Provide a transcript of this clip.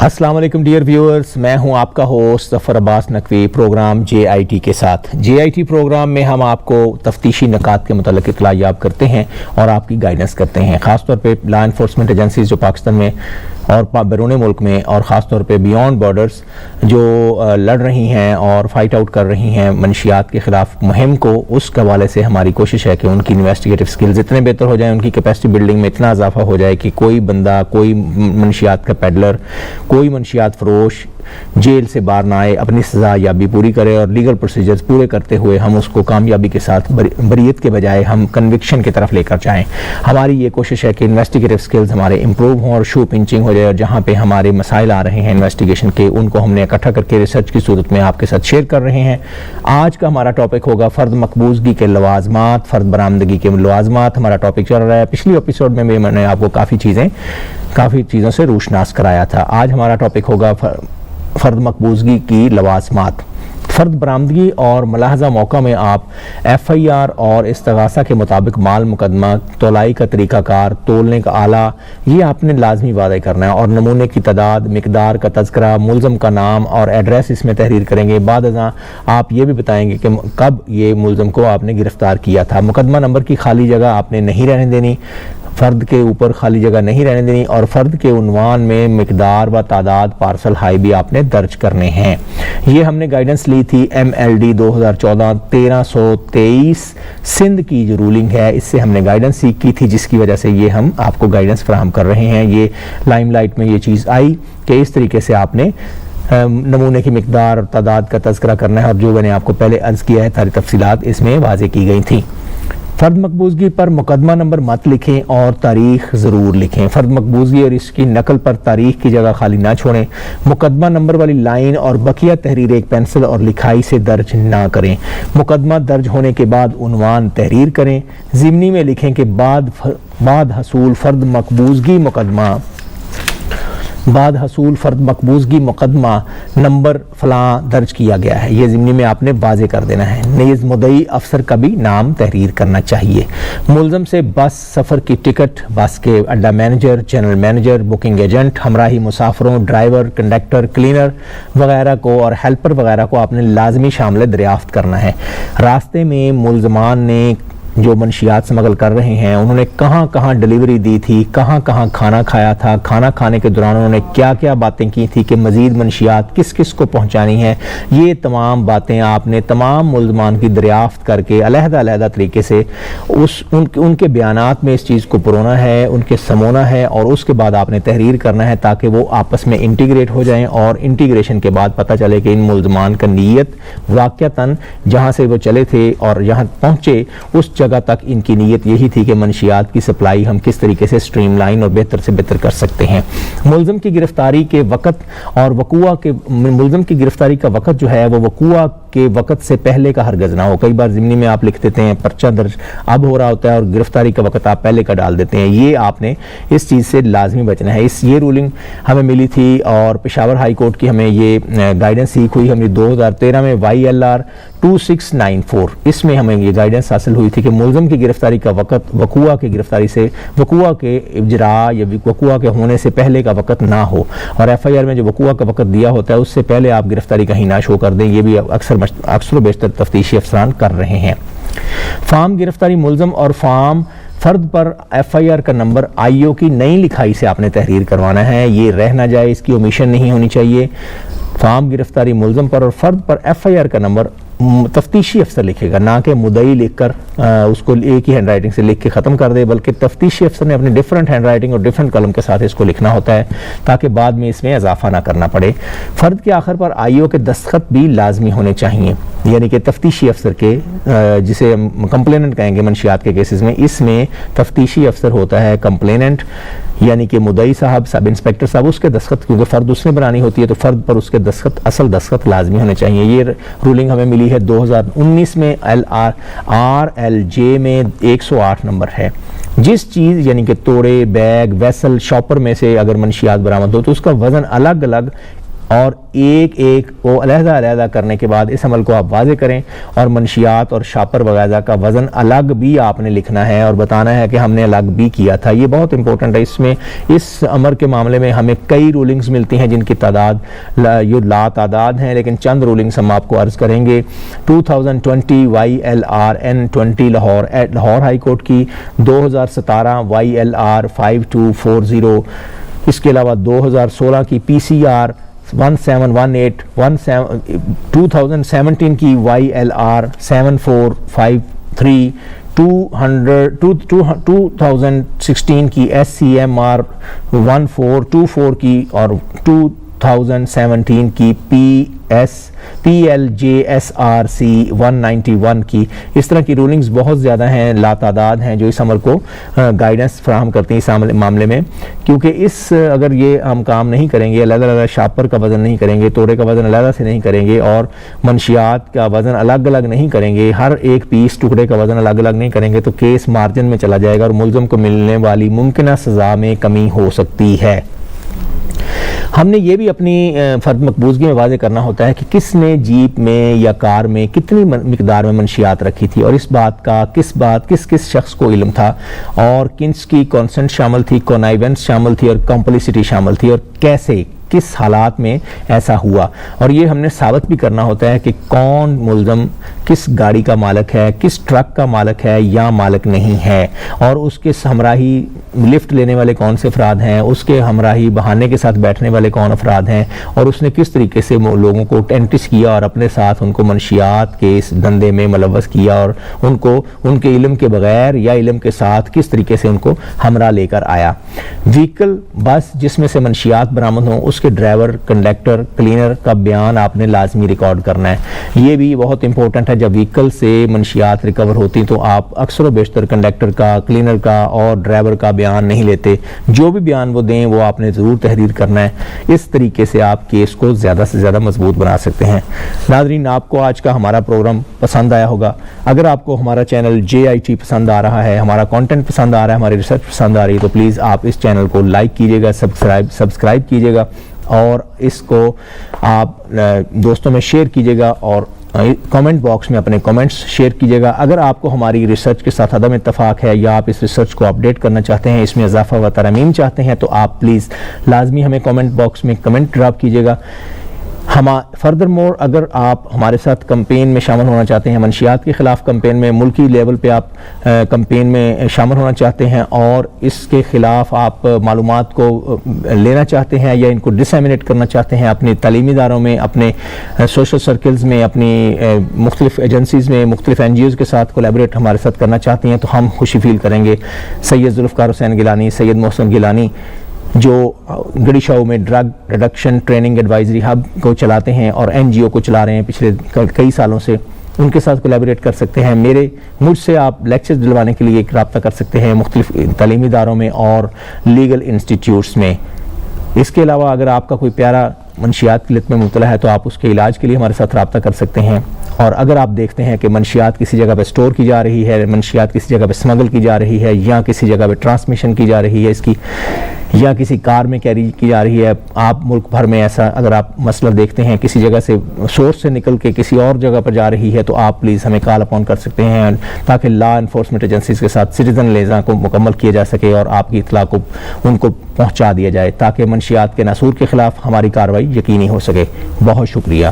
السلام علیکم dear viewers, میں ہوں آپ کا ہوسٹ ظفر عباس نقوی پروگرام JIT کے ساتھ۔ JIT پروگرام میں ہم آپ کو تفتیشی نکات کے متعلق اطلاع یاب کرتے ہیں اور آپ کی گائیڈنس کرتے ہیں، خاص طور پہ لا انفورسمنٹ ایجنسیز جو پاکستان میں اور بیرون ملک میں اور خاص طور پہ بیونڈ بارڈرز جو لڑ رہی ہیں اور فائٹ آؤٹ کر رہی ہیں منشیات کے خلاف مہم کو، اس کے حوالے سے ہماری کوشش ہے کہ ان کی انویسٹیگیٹو سکلز اتنے بہتر ہو جائیں، ان کی کیپیسٹی بلڈنگ میں اتنا اضافہ ہو جائے کہ کوئی بندہ، کوئی منشیات کا پیڈلر، کوئی منشیات فروش جیل سے باہر نہ آئے، اپنی سزا یابی پوری کرے اور لیگل پروسیجرز پورے کرتے ہوئے ہم اس کو کامیابی کے ساتھ بریت کے بجائے ہم کنوکشن کی طرف لے کر جائیں۔ ہماری یہ کوشش ہے کہ انویسٹیگیٹو سکلز ہمارے امپروو ہوں اور شو پنچنگ ہو جائے، اور جہاں پہ ہمارے مسائل آ رہے ہیں انویسٹیگیشن کے، ان کو ہم نے اکٹھا کر کے ریسرچ کی صورت میں آپ کے ساتھ شیئر کر رہے ہیں۔ آج کا ہمارا ٹاپک ہوگا فرد مقبوضگی کے لوازمات، فرد برآمدگی کے لوازمات ہمارا ٹاپک چل رہا ہے۔ پچھلی ایپیسوڈ میں میں نے آپ کو کافی چیزوں سے روشناس کرایا تھا۔ آج ہمارا ٹاپک ہوگا فرد مقبوضگی کی لوازمات۔ فرد برآمدگی اور ملاحظہ موقع میں آپ FIR اور استغاثہ کے مطابق مال مقدمہ، تولائی کا طریقہ کار، تولنے کا آلہ، یہ آپ نے لازمی واضح کرنا ہے، اور نمونے کی تعداد، مقدار کا تذکرہ، ملزم کا نام اور ایڈریس اس میں تحریر کریں گے۔ بعد ازاں آپ یہ بھی بتائیں گے کہ کب یہ ملزم کو آپ نے گرفتار کیا تھا۔ مقدمہ نمبر کی خالی جگہ آپ نے نہیں رہنے دینی، فرد کے اوپر خالی جگہ نہیں رہنے دینی، اور فرد کے عنوان میں مقدار و تعداد پارسل ہائی بھی آپ نے درج کرنے ہیں۔ یہ ہم نے گائیڈنس لی تھی MLD 2014-1323 سندھ کی جو رولنگ ہے، اس سے ہم نے گائیڈنس سیکھ کی تھی، جس کی وجہ سے یہ ہم آپ کو گائیڈنس فراہم کر رہے ہیں۔ یہ لائم لائٹ میں یہ چیز آئی کہ اس طریقے سے آپ نے نمونے کی مقدار اور تعداد کا تذکرہ کرنا ہے، اور جو میں نے آپ کو پہلے عرض کیا ہے ساری تفصیلات اس میں واضح کی گئی تھیں۔ فرد مقبوضگی پر مقدمہ نمبر مت لکھیں اور تاریخ ضرور لکھیں۔ فرد مقبوضگی اور اس کی نقل پر تاریخ کی جگہ خالی نہ چھوڑیں۔ مقدمہ نمبر والی لائن اور بقیہ تحریر ایک پینسل اور لکھائی سے درج نہ کریں۔ مقدمہ درج ہونے کے بعد عنوان تحریر کریں۔ ضمنی میں لکھیں کہ بعد حصول فرد مقبوضگی مقدمہ نمبر فلاں درج کیا گیا ہے، یہ ضمنی میں آپ نے واضح کر دینا ہے۔ نیز مدعی افسر کا بھی نام تحریر کرنا چاہیے۔ ملزم سے بس سفر کی ٹکٹ، بس کے اڈا manager, general manager, booking agent, ہمراہی مسافروں، ڈرائیور، کنڈکٹر، کلینر وغیرہ کو اور ہیلپر وغیرہ کو آپ نے لازمی شامل دریافت کرنا ہے۔ راستے میں ملزمان نے جو منشیات سمگل کر رہے ہیں، انہوں نے کہاں کہاں ڈیلیوری دی تھی، کہاں کہاں کھانا کھایا تھا، کھانا کھانے کے دوران انہوں نے کیا کیا باتیں کی تھی کہ مزید منشیات کس کس کو پہنچانی ہیں، یہ تمام باتیں آپ نے تمام ملزمان کی دریافت کر کے علیحدہ علیحدہ طریقے سے ان کے بیانات میں اس چیز کو پرونا ہے، ان کے سمونا ہے، اور اس کے بعد آپ نے تحریر کرنا ہے تاکہ وہ آپس میں انٹیگریٹ ہو جائیں، اور انٹیگریشن کے بعد پتہ چلے کہ ان ملزمان کا نیت واقعتاً جہاں سے وہ چلے تھے اور یہاں پہنچے اس جگہ تک ان کی نیت یہی تھی کہ منشیات کی سپلائی ہم کس طریقے سے سٹریم لائن اور بہتر سے بہتر کر سکتے ہیں۔ ملزم کی گرفتاری کے وقت اور ملزم کی گرفتاری کا وقت جو ہے وہ وقوع کے وقت سے پہلے کا ہرگز نہ ہو۔ کئی بار ضمنی میں آپ لکھ دیتے ہیں پرچہ درج اب ہو رہا ہوتا ہے اور گرفتاری کا وقت آپ پہلے کا ڈال دیتے ہیں، یہ آپ نے اس چیز سے لازمی بچنا ہے۔ یہ رولنگ ہمیں ملی تھی اور پشاور ہائی کورٹ کی ہمیں یہ گائیڈنس سیکھ ہوئی، ہمیں 2013 میں YLR 2694 اس میں ہمیں یہ گائیڈنس حاصل ہوئی تھی کہ ملزم کی گرفتاری کا وقت وقوع کے اجراء یا وقوع کے ہونے سے پہلے کا وقت نہ ہو، اور FIR میں جو وقوع کا وقت دیا ہوتا ہے اس سے پہلے آپ گرفتاری کہیں نہ شو کر دیں، یہ بھی اکثر و بیشتر تفتیشی افسران کر رہے ہیں۔ فارم گرفتاری ملزم اور فارم فرد پر FIR کا نمبر IO کی نئی لکھائی سے آپ نے تحریر کروانا ہے، یہ رہ نہ جائے، اس کی اومیشن نہیں ہونی چاہیے۔ فارم گرفتاری ملزم پر اور فرد پر FIR کا نمبر تفتیشی افسر لکھے گا، نہ کہ مدعی لکھ کر اس کو ایک ہی ہینڈ رائٹنگ سے لکھ کے ختم کر دے، بلکہ تفتیشی افسر نے اپنے ڈیفرنٹ ہینڈ رائٹنگ اور ڈیفرنٹ قلم کے ساتھ اس کو لکھنا ہوتا ہے تاکہ بعد میں اس میں اضافہ نہ کرنا پڑے۔ فرد کے آخر پر IO کے دستخط بھی لازمی ہونے چاہیے، یعنی کہ تفتیشی افسر کے، جسے ہم کمپلیننٹ کہیں گے منشیات کے کیسز میں، اس میں تفتیشی افسر ہوتا ہے کمپلیننٹ، یعنی کہ مدعی صاحب، سب انسپیکٹر صاحب، اس کے دستخط، کیونکہ فرد اس نے بنانی ہوتی ہے تو فرد پر اس کے دستخط، اصل دستخط لازمی ہونے چاہیے۔ یہ رولنگ ہمیں ملی ہے 2019 میں RLJ میں 108 نمبر ہے۔ جس چیز یعنی کہ توڑے، بیگ، ویسل، شاپر میں سے اگر منشیات برآمد ہو تو اس کا وزن الگ الگ اور ایک ایک کو علیحدہ علیحدہ کرنے کے بعد اس عمل کو آپ واضح کریں، اور منشیات اور شاپر وغیرہ کا وزن الگ بھی آپ نے لکھنا ہے اور بتانا ہے کہ ہم نے الگ بھی کیا تھا۔ یہ بہت امپورٹنٹ ہے، اس میں اس امر کے معاملے میں ہمیں کئی رولنگز ملتی ہیں جن کی تعداد یہ لا تعداد ہیں، لیکن چند رولنگز ہم آپ کو عرض کریں گے۔ 2020 YLR-N20 لاہور ہائی کورٹ کی، 2017 YLR 5240، اس کے علاوہ 2016 کی PCR 1718، 2017 کی YLR 7453، 2016 کی SCMR 1424 کی، اور 2017 کی PLJSRC 191 کی۔ اس طرح کی رولنگز بہت زیادہ ہیں، لا تعداد ہیں، جو اس عمل کو گائیڈنس فراہم کرتی ہیں اس معاملے میں، کیونکہ اگر یہ ہم کام نہیں کریں گے، علیحدہ علیحدہ شاپر کا وزن نہیں کریں گے، توڑے کا وزن علیحدہ سے نہیں کریں گے، اور منشیات کا وزن الگ الگ نہیں کریں گے، ہر ایک پیس ٹکڑے کا وزن الگ الگ نہیں کریں گے، تو کیس مارجن میں چلا جائے گا اور ملزم کو ملنے والی ممکنہ سزا میں کمی ہو سکتی ہے۔ ہم نے یہ بھی اپنی فرد مقبوضگی میں واضح کرنا ہوتا ہے کہ کس نے جیپ میں یا کار میں کتنی مقدار میں منشیات رکھی تھی، اور اس بات کا کس شخص کو علم تھا، اور کس کی کانسنٹ شامل تھی، کونائیونس شامل تھی، اور کمپلیسٹی شامل تھی، اور کیسے کس حالات میں ایسا ہوا۔ اور یہ ہم نے ثابت بھی کرنا ہوتا ہے کہ کون ملزم کس گاڑی کا مالک ہے، کس ٹرک کا مالک ہے یا مالک نہیں ہے، اور اس کے ہمراہی لفٹ لینے والے کون سے افراد ہیں، اس کے ہمراہی بہانے کے ساتھ بیٹھنے والے کون افراد ہیں، اور اس نے کس طریقے سے لوگوں کو ٹینٹس کیا اور اپنے ساتھ ان کو منشیات کے اس دھندے میں ملوث کیا، اور ان کو ان کے علم کے بغیر یا علم کے ساتھ کس طریقے سے ان کو ہمراہ لے کر آیا۔ وہیکل بس جس میں سے منشیات برآمد ہوں، اس کے ڈرائیور، کنڈکٹر، کلینر کا بیان آپ نے لازمی ریکارڈ کرنا ہے۔ یہ بھی بہت امپورٹنٹ ہے، جب وہیکل سے منشیات ریکور ہوتی تو آپ اکثر و بیشتر کنڈکٹر کا، کلینر کا اور ڈرائیور کا بیان نہیں لیتے، جو بھی بیان وہ دیں وہ آپ نے ضرور تحریر کرنا ہے۔ اس طریقے سے آپ کیس کو زیادہ سے زیادہ مضبوط بنا سکتے ہیں۔ ناظرین، آپ کو آج کا ہمارا پروگرام پسند آیا ہوگا۔ اگر آپ کو ہمارا چینل JIT پسند آ رہا ہے، ہمارا کانٹینٹ پسند آ رہا ہے، ہماری ریسرچ پسند آ رہی ہے، تو پلیز آپ اس چینل کو لائک کیجیے گا، سبسکرائب کیجیے گا، اور اس کو آپ دوستوں میں شیئر کیجیے گا، اور کامنٹ باکس میں اپنے کامنٹس شیئر کیجیے گا۔ اگر آپ کو ہماری ریسرچ کے ساتھ عدم اتفاق ہے، یا آپ اس ریسرچ کو اپڈیٹ کرنا چاہتے ہیں، اس میں اضافہ و ترمیم چاہتے ہیں، تو آپ پلیز لازمی ہمیں کامنٹ باکس میں کمنٹ ڈراپ کیجیے گا۔ فردر مور، اگر آپ ہمارے ساتھ کمپین میں شامل ہونا چاہتے ہیں، منشیات کے خلاف کمپین میں، ملکی لیول پہ آپ کمپین میں شامل ہونا چاہتے ہیں، اور اس کے خلاف آپ معلومات کو لینا چاہتے ہیں یا ان کو ڈسیمینیٹ کرنا چاہتے ہیں اپنے تعلیمی اداروں میں، اپنے سوشل سرکلز میں، اپنی مختلف ایجنسیز میں، مختلف NGOs کے ساتھ کولیبریٹ ہمارے ساتھ کرنا چاہتے ہیں، تو ہم خوشی فیل کریں گے۔ سید ذوالفقار حسین گیلانی، سید محسن گیلانی، جو گڑی شاہو میں drug reduction training advisory hub کو چلاتے ہیں اور NGO کو چلا رہے ہیں پچھلے کئی سالوں سے، ان کے ساتھ کولیبریٹ کر سکتے ہیں۔ مجھ سے آپ لیکچر دلوانے کے لیے ایک رابطہ کر سکتے ہیں مختلف تعلیمی اداروں میں اور لیگل انسٹیٹیوٹس میں۔ اس کے علاوہ اگر آپ کا کوئی پیارا منشیات کی لت میں مبتلا ہے، تو آپ اس کے علاج کے لیے ہمارے ساتھ رابطہ کر سکتے ہیں۔ اور اگر آپ دیکھتے ہیں کہ منشیات کسی جگہ پہ سٹور کی جا رہی ہے، منشیات کسی جگہ پہ سمگل کی جا رہی ہے، یا کسی جگہ پہ ٹرانسمیشن کی جا رہی ہے اس کی، یا کسی کار میں کیری کی جا رہی ہے، آپ ملک بھر میں ایسا اگر آپ مسئلہ دیکھتے ہیں، کسی جگہ سے سورس سے نکل کے کسی اور جگہ پر جا رہی ہے، تو آپ پلیز ہمیں کال اپون کر سکتے ہیں، تاکہ لا انفورسمنٹ ایجنسیز کے ساتھ سٹیزن لیزا کو مکمل کیا جا سکے اور آپ کی اطلاع کو ان کو پہنچا دیا جائے، تاکہ منشیات کے ناسور کے خلاف ہماری کارروائی یقینی ہو سکے۔ بہت شکریہ۔